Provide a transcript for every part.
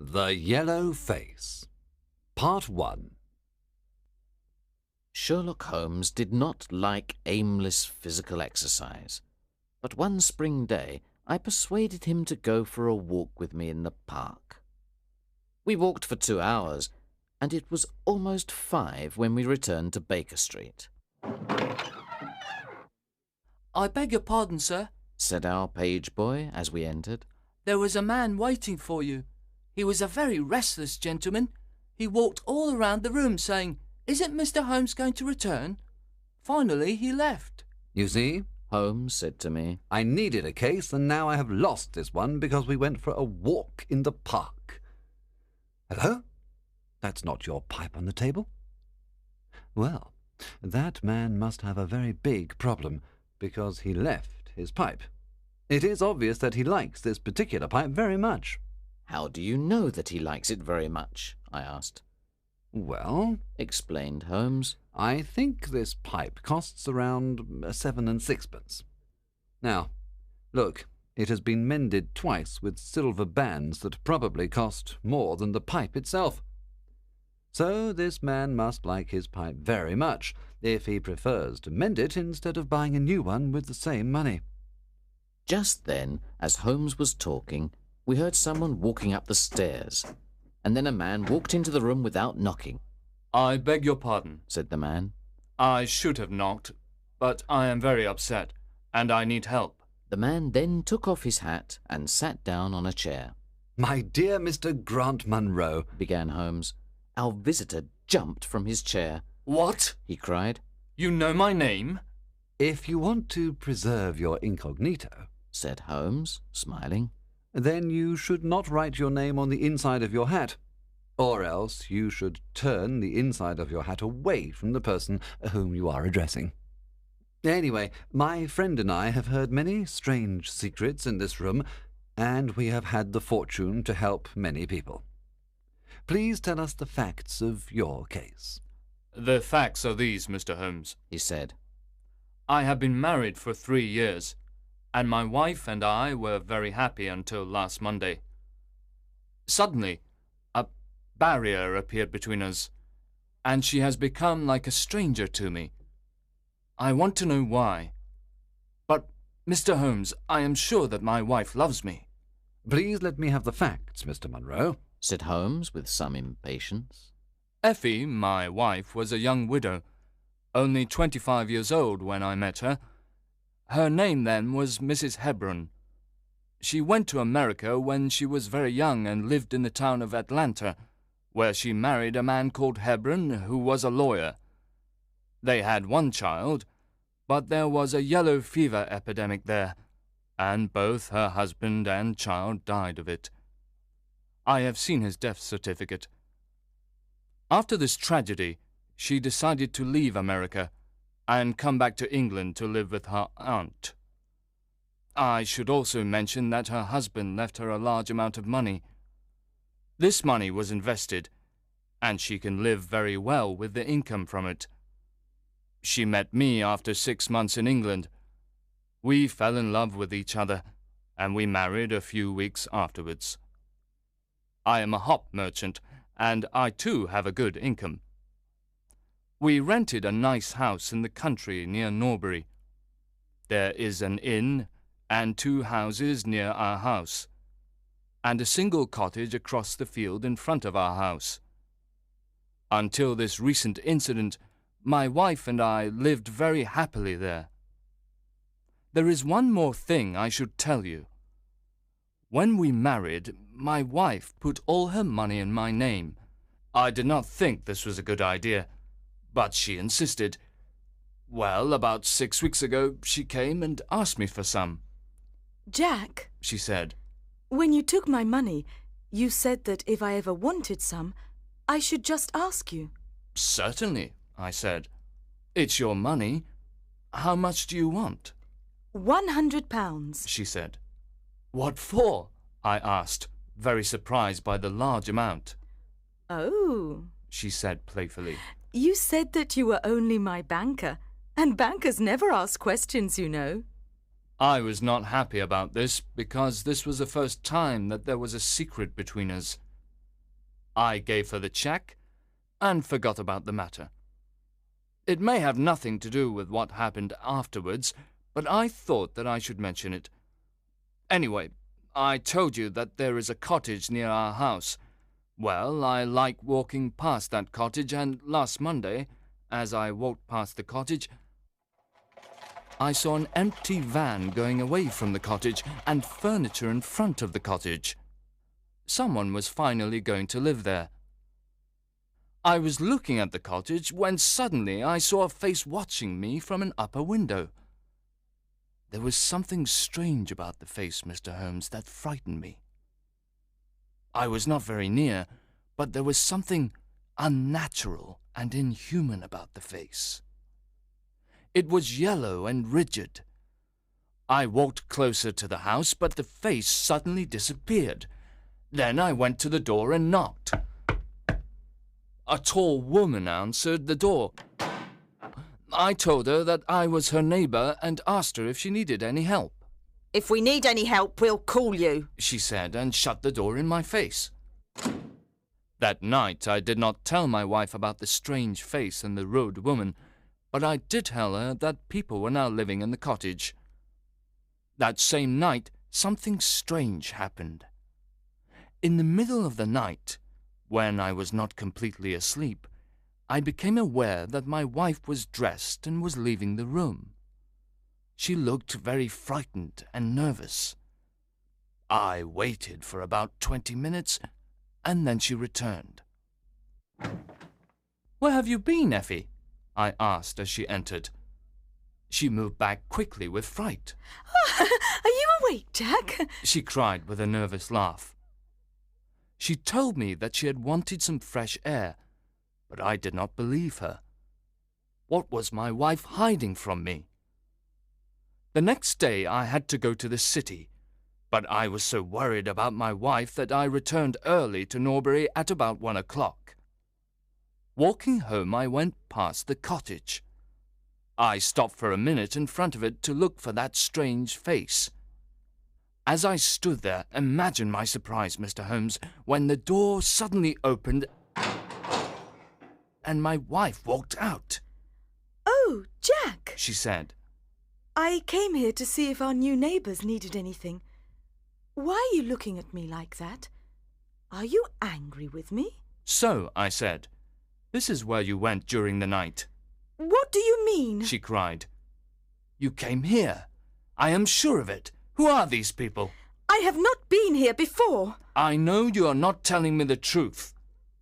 The Yellow Face. Part 1. Sherlock Holmes did not like aimless physical exercise, but one spring day I persuaded him to go for a walk with me in the park. We walked for 2 hours, and it was almost 5 when we returned to Baker Street. "I beg your pardon, sir," said our page boy as we entered. "There was a man waiting for you. He was a very restless gentleman. He walked all around the room saying, 'Isn't Mr. Holmes going to return?' Finally, he left." You see, Holmes said to me. I needed a case, and now I have lost this one because we went for a walk in the park. Hello? That's not your pipe on the table? Well, that man must have a very big problem, because he left his pipe. It is obvious that he likes this particular pipe very much. "How do you know that he likes it very much?" I asked. Well, Explained Holmes. I think this pipe costs around 7 and 6pence. Now, look, it has been mended twice with silver bands that probably cost more than the pipe itself. So this man must like his pipe very much, if he prefers to mend it instead of buying a new one with the same money. Just then, as Holmes was talking, we heard someone walking up the stairs, and then a man walked into the room without knocking. "I beg your pardon," said the man. "I should have knocked, but I am very upset, and I need help." The man then took off his hat and sat down on a chair. "My dear Mr. Grant Munro," began Holmes. Our visitor jumped from his chair. "What?" he cried. "You know my name?" "If you want to preserve your incognito," said Holmes, smiling, "then you should not write your name on the inside of your hat, or else you should turn the inside of your hat away from the person whom you are addressing. Anyway, my friend and I have heard many strange secrets in this room, and we have had the fortune to help many people. Please tell us the facts of your case." "The facts are these, Mr. Holmes," he said. "I have been married for 3 years, and my wife and I were very happy until last Monday. Suddenly, a barrier appeared between us, and she has become like a stranger to me. I want to know why. But, Mr. Holmes, I am sure that my wife loves me." "Please let me have the facts, Mr. Munro," said Holmes with some impatience. Effie, my wife, was a young widow, only 25 years old when I met her. Her name then was Mrs. Hebron. She went to America when she was very young and lived in the town of Atlanta, where she married a man called Hebron, who was a lawyer. They had 1 child, but there was a yellow fever epidemic there, and both her husband and child died of it. I have seen his death certificate. After this tragedy, she decided to leave America and come back to England to live with her aunt. I should also mention that her husband left her a large amount of money. This money was invested, and she can live very well with the income from it. She met me after 6 months in England. We fell in love with each other, and we married a few weeks afterwards. I am a hop merchant, and I too have a good income. We rented a nice house in the country near Norbury. There is an inn and 2 houses near our house, and a single cottage across the field in front of our house. Until this recent incident, my wife and I lived very happily there. There is one more thing I should tell you. When we married, my wife put all her money in my name. I did not think this was a good idea, but she insisted. Well, about 6 weeks ago, she came and asked me for some. "Jack," she said, "when you took my money, you said that if I ever wanted some, I should just ask you." "Certainly," I said. "It's your money. How much do you want?" £100, she said. "What for?" I asked, very surprised by the large amount. "Oh," she said playfully. "You said that you were only my banker, and bankers never ask questions, you know." I was not happy about this, because this was the first time that there was a secret between us. I gave her the cheque and forgot about the matter. It may have nothing to do with what happened afterwards, but I thought that I should mention it. Anyway, I told you that there is a cottage near our house. Well, I like walking past that cottage, and last Monday, as I walked past the cottage, I saw an empty van going away from the cottage and furniture in front of the cottage. Someone was finally going to live there. I was looking at the cottage when suddenly I saw a face watching me from an upper window. There was something strange about the face, Mr. Holmes, that frightened me. I was not very near, but there was something unnatural and inhuman about the face. It was yellow and rigid. I walked closer to the house, but the face suddenly disappeared. Then I went to the door and knocked. A tall woman answered the door. I told her that I was her neighbour and asked her if she needed any help. "If we need any help, we'll call you," she said, and shut the door in my face. That night I did not tell my wife about the strange face and the rude woman, but I did tell her that people were now living in the cottage. That same night, something strange happened. In the middle of the night, when I was not completely asleep, I became aware that my wife was dressed and was leaving the room. She looked very frightened and nervous. I waited for about 20 minutes, and then she returned. "Where have you been, Effie?" I asked as she entered. She moved back quickly with fright. Are you awake, Jack? She cried with a nervous laugh. She told me that she had wanted some fresh air, but I did not believe her. What was my wife hiding from me? The next day I had to go to the city, but I was so worried about my wife that I returned early to Norbury at about 1 o'clock. Walking home, I went past the cottage. I stopped for a minute in front of it to look for that strange face. As I stood there, imagine my surprise, Mr. Holmes, when the door suddenly opened and my wife walked out. "Oh, Jack," she said. "I came here to see if our new neighbours needed anything. Why are you looking at me like that? Are you angry with me?" "So," I said, "this is where you went during the night." "What do you mean?" she cried. "You came here. I am sure of it. Who are these people?" "I have not been here before." "I know you are not telling me the truth.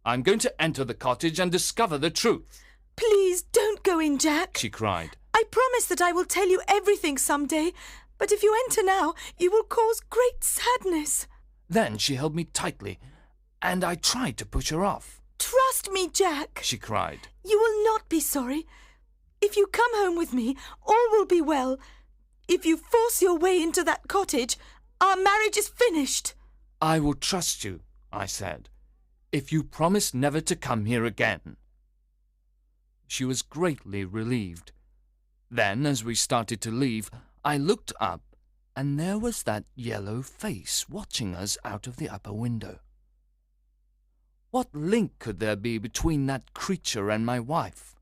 I'm going to enter the cottage and discover the truth." "Please don't go in, Jack," she cried. "I promise that I will tell you everything someday, but if you enter now, you will cause great sadness." Then she held me tightly, and I tried to push her off. "Trust me, Jack," she cried. "You will not be sorry. If you come home with me, all will be well. If you force your way into that cottage, our marriage is finished." "I will trust you," I said, "if you promise never to come here again." She was greatly relieved. Then, as we started to leave, I looked up, and there was that yellow face watching us out of the upper window. What link could there be between that creature and my wife?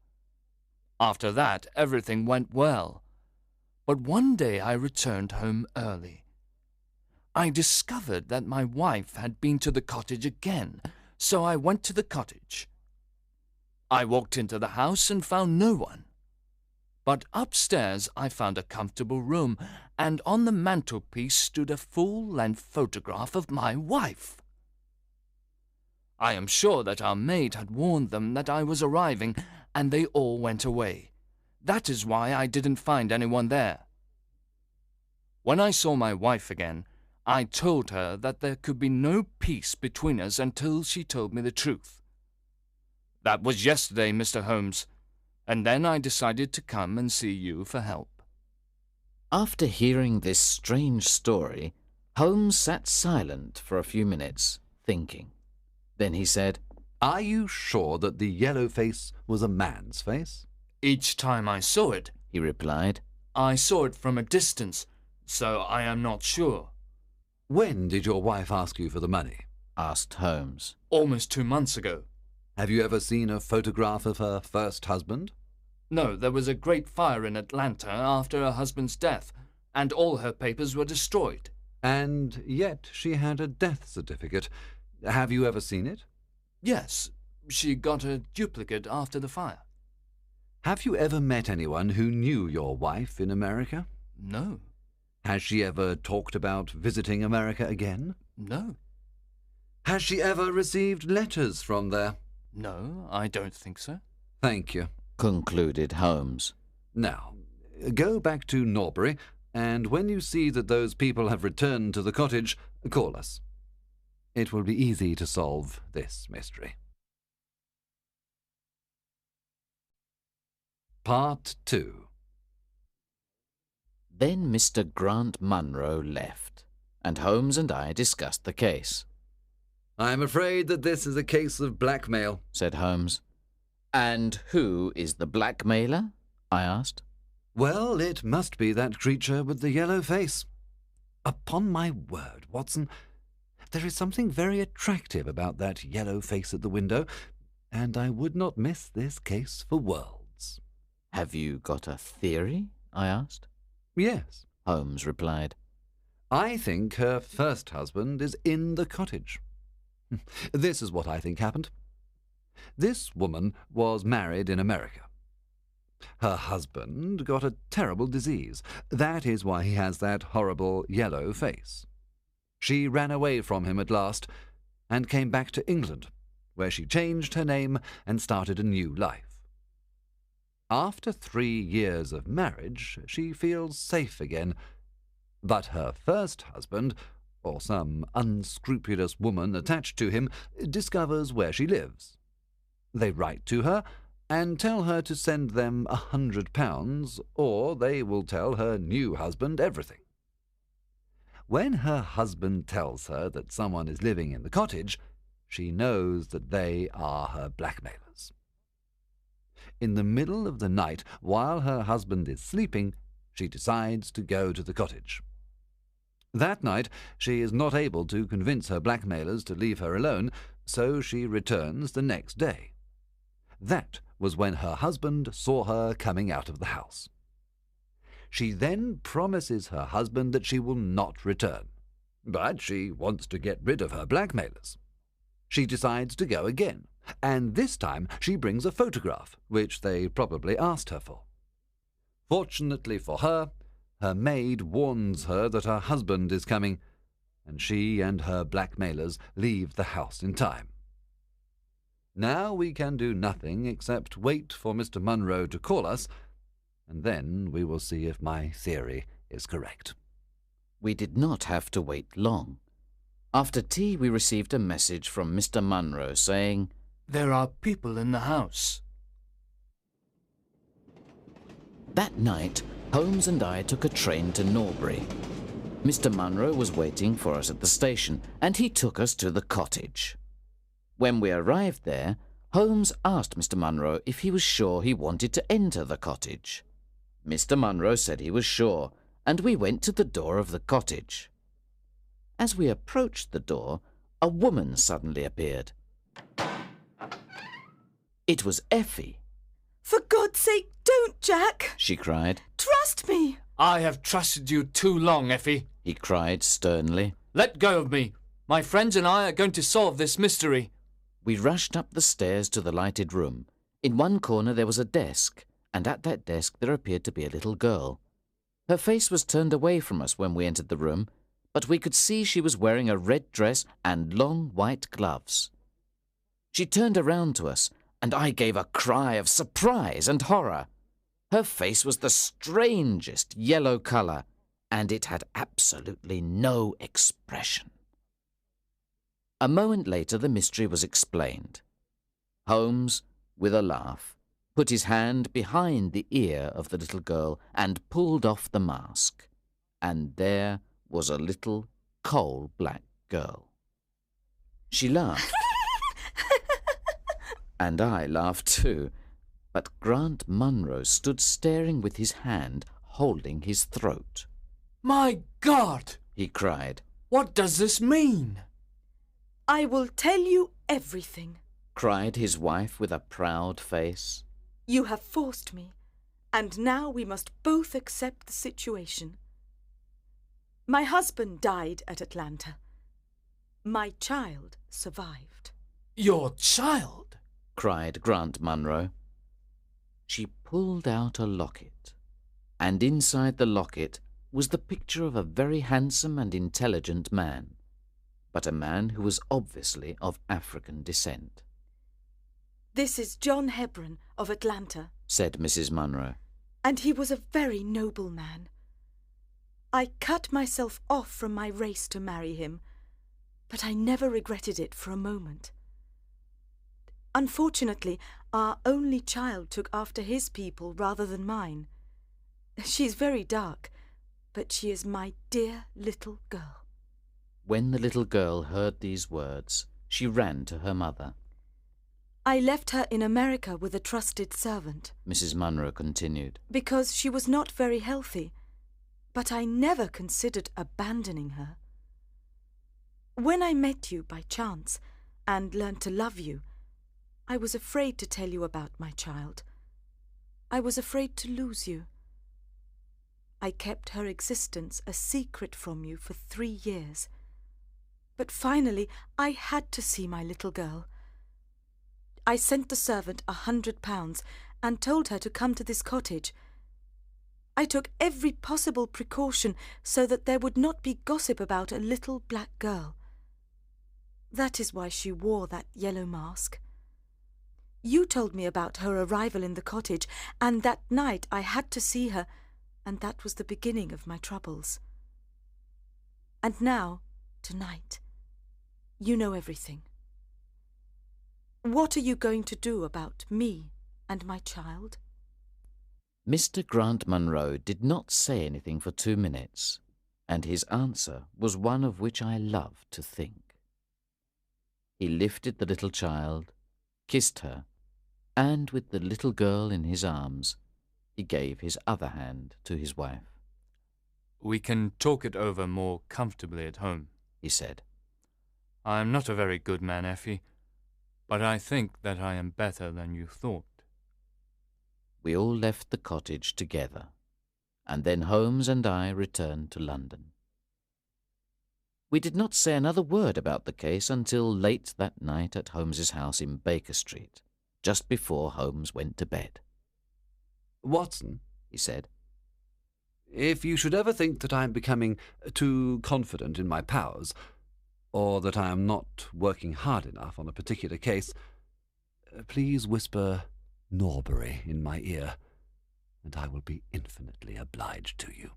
After that, everything went well. But one day I returned home early. I discovered that my wife had been to the cottage again, so I went to the cottage. I walked into the house and found no one. But upstairs I found a comfortable room, and on the mantelpiece stood a full-length photograph of my wife. I am sure that our maid had warned them that I was arriving, and they all went away. That is why I didn't find anyone there. When I saw my wife again, I told her that there could be no peace between us until she told me the truth. That was yesterday, Mr. Holmes, and then I decided to come and see you for help." After hearing this strange story, Holmes sat silent for a few minutes, thinking. Then he said, "Are you sure that the yellow face was a man's face?" "Each time I saw it," he replied, "I saw it from a distance, so I am not sure." "When did your wife ask you for the money?" asked Holmes. Almost 2 months ago. Have you ever seen a photograph of her first husband? No, there was a great fire in Atlanta after her husband's death, and all her papers were destroyed. And yet she had a death certificate. Have you ever seen it? Yes, she got a duplicate after the fire. Have you ever met anyone who knew your wife in America? No, Has she ever talked about visiting America again? no, Has she ever received letters from there? no, I don't think so. Thank you. Concluded Holmes. Now, go back to Norbury, and when you see that those people have returned to the cottage, call us. It will be easy to solve this mystery. Part 2. Then Mr. Grant Munro left, and Holmes and I discussed the case. I'm afraid that this is a case of blackmail, Said Holmes. And who is the blackmailer? I asked. Well, it must be that creature with the yellow face. Upon my word, Watson, there is something very attractive about that yellow face at the window, and I would not miss this case for worlds. Have you got a theory? I asked. Yes, Holmes replied. I think her first husband is in the cottage. This is what I think happened. This woman was married in America. Her husband got a terrible disease. That is why he has that horrible yellow face. She ran away from him at last and came back to England, where she changed her name and started a new life. After 3 years of marriage, she feels safe again. But her first husband, or some unscrupulous woman attached to him, discovers where she lives. They write to her and tell her to send them £100, or they will tell her new husband everything. When her husband tells her that someone is living in the cottage, she knows that they are her blackmailers. In the middle of the night, while her husband is sleeping, she decides to go to the cottage. That night, she is not able to convince her blackmailers to leave her alone, so she returns the next day. That was when her husband saw her coming out of the house. She then promises her husband that she will not return, but she wants to get rid of her blackmailers. She decides to go again, and this time she brings a photograph, which they probably asked her for. Fortunately for her, her maid warns her that her husband is coming, and she and her blackmailers leave the house in time. Now we can do nothing except wait for Mr. Munro to call us, and then we will see if my theory is correct. We did not have to wait long. After tea, we received a message from Mr. Munro saying, There are people in the house. That night, Holmes and I took a train to Norbury. Mr. Munro was waiting for us at the station, and he took us to the cottage. When we arrived there, Holmes asked Mr. Munro if he was sure he wanted to enter the cottage. Mr. Munro said he was sure, and we went to the door of the cottage. As we approached the door, a woman suddenly appeared. It was Effie. For God's sake, don't, Jack! She cried. Trust me! I have trusted you too long, Effie. He cried sternly. Let go of me. My friends and I are going to solve this mystery. We rushed up the stairs to the lighted room. In one corner there was a desk, and at that desk there appeared to be a little girl. Her face was turned away from us when we entered the room, but we could see she was wearing a red dress and long white gloves. She turned around to us, and I gave a cry of surprise and horror. Her face was the strangest yellow colour, and it had absolutely no expression. A moment later the mystery was explained. Holmes, with a laugh, put his hand behind the ear of the little girl and pulled off the mask, and there was a little coal-black girl. She laughed, and I laughed too, but Grant Munro stood staring with his hand holding his throat. My God! He cried. What does this mean? I will tell you everything. cried his wife with a proud face. You have forced me, and now we must both accept the situation. My husband died at Atlanta. My child survived. Your child? cried Grant Munro. She pulled out a locket, and inside the locket was the picture of a very handsome and intelligent man, but a man who was obviously of African descent. This is John Hebron of Atlanta, said Mrs. Munro. and he was a very noble man. I cut myself off from my race to marry him, but I never regretted it for a moment. Unfortunately, our only child took after his people rather than mine. She's very dark, but she is my dear little girl. When the little girl heard these words, she ran to her mother. I left her in America with a trusted servant, Mrs. Munro continued. because she was not very healthy, but I never considered abandoning her. When I met you by chance and learned to love you, I was afraid to tell you about my child. I was afraid to lose you. I kept her existence a secret from you for 3 years. But finally, I had to see my little girl. I sent the servant £100 and told her to come to this cottage. I took every possible precaution so that there would not be gossip about a little black girl. That is why she wore that yellow mask. You told me about her arrival in the cottage, and that night I had to see her, and that was the beginning of my troubles. And now, tonight, you know everything. What are you going to do about me and my child? Mr. Grant Munro did not say anything for 2 minutes, and his answer was one of which I love to think. He lifted the little child, kissed her, and with the little girl in his arms, he gave his other hand to his wife. We can talk it over more comfortably at home, He said. I am not a very good man, Effie, but I think that I am better than you thought. We all left the cottage together, and then Holmes and I returned to London. We did not say another word about the case until late that night at Holmes's house in Baker Street, just before Holmes went to bed. Watson, He said, if you should ever think that I am becoming too confident in my powers, or that I am not working hard enough on a particular case, please whisper Norbury in my ear, and I will be infinitely obliged to you.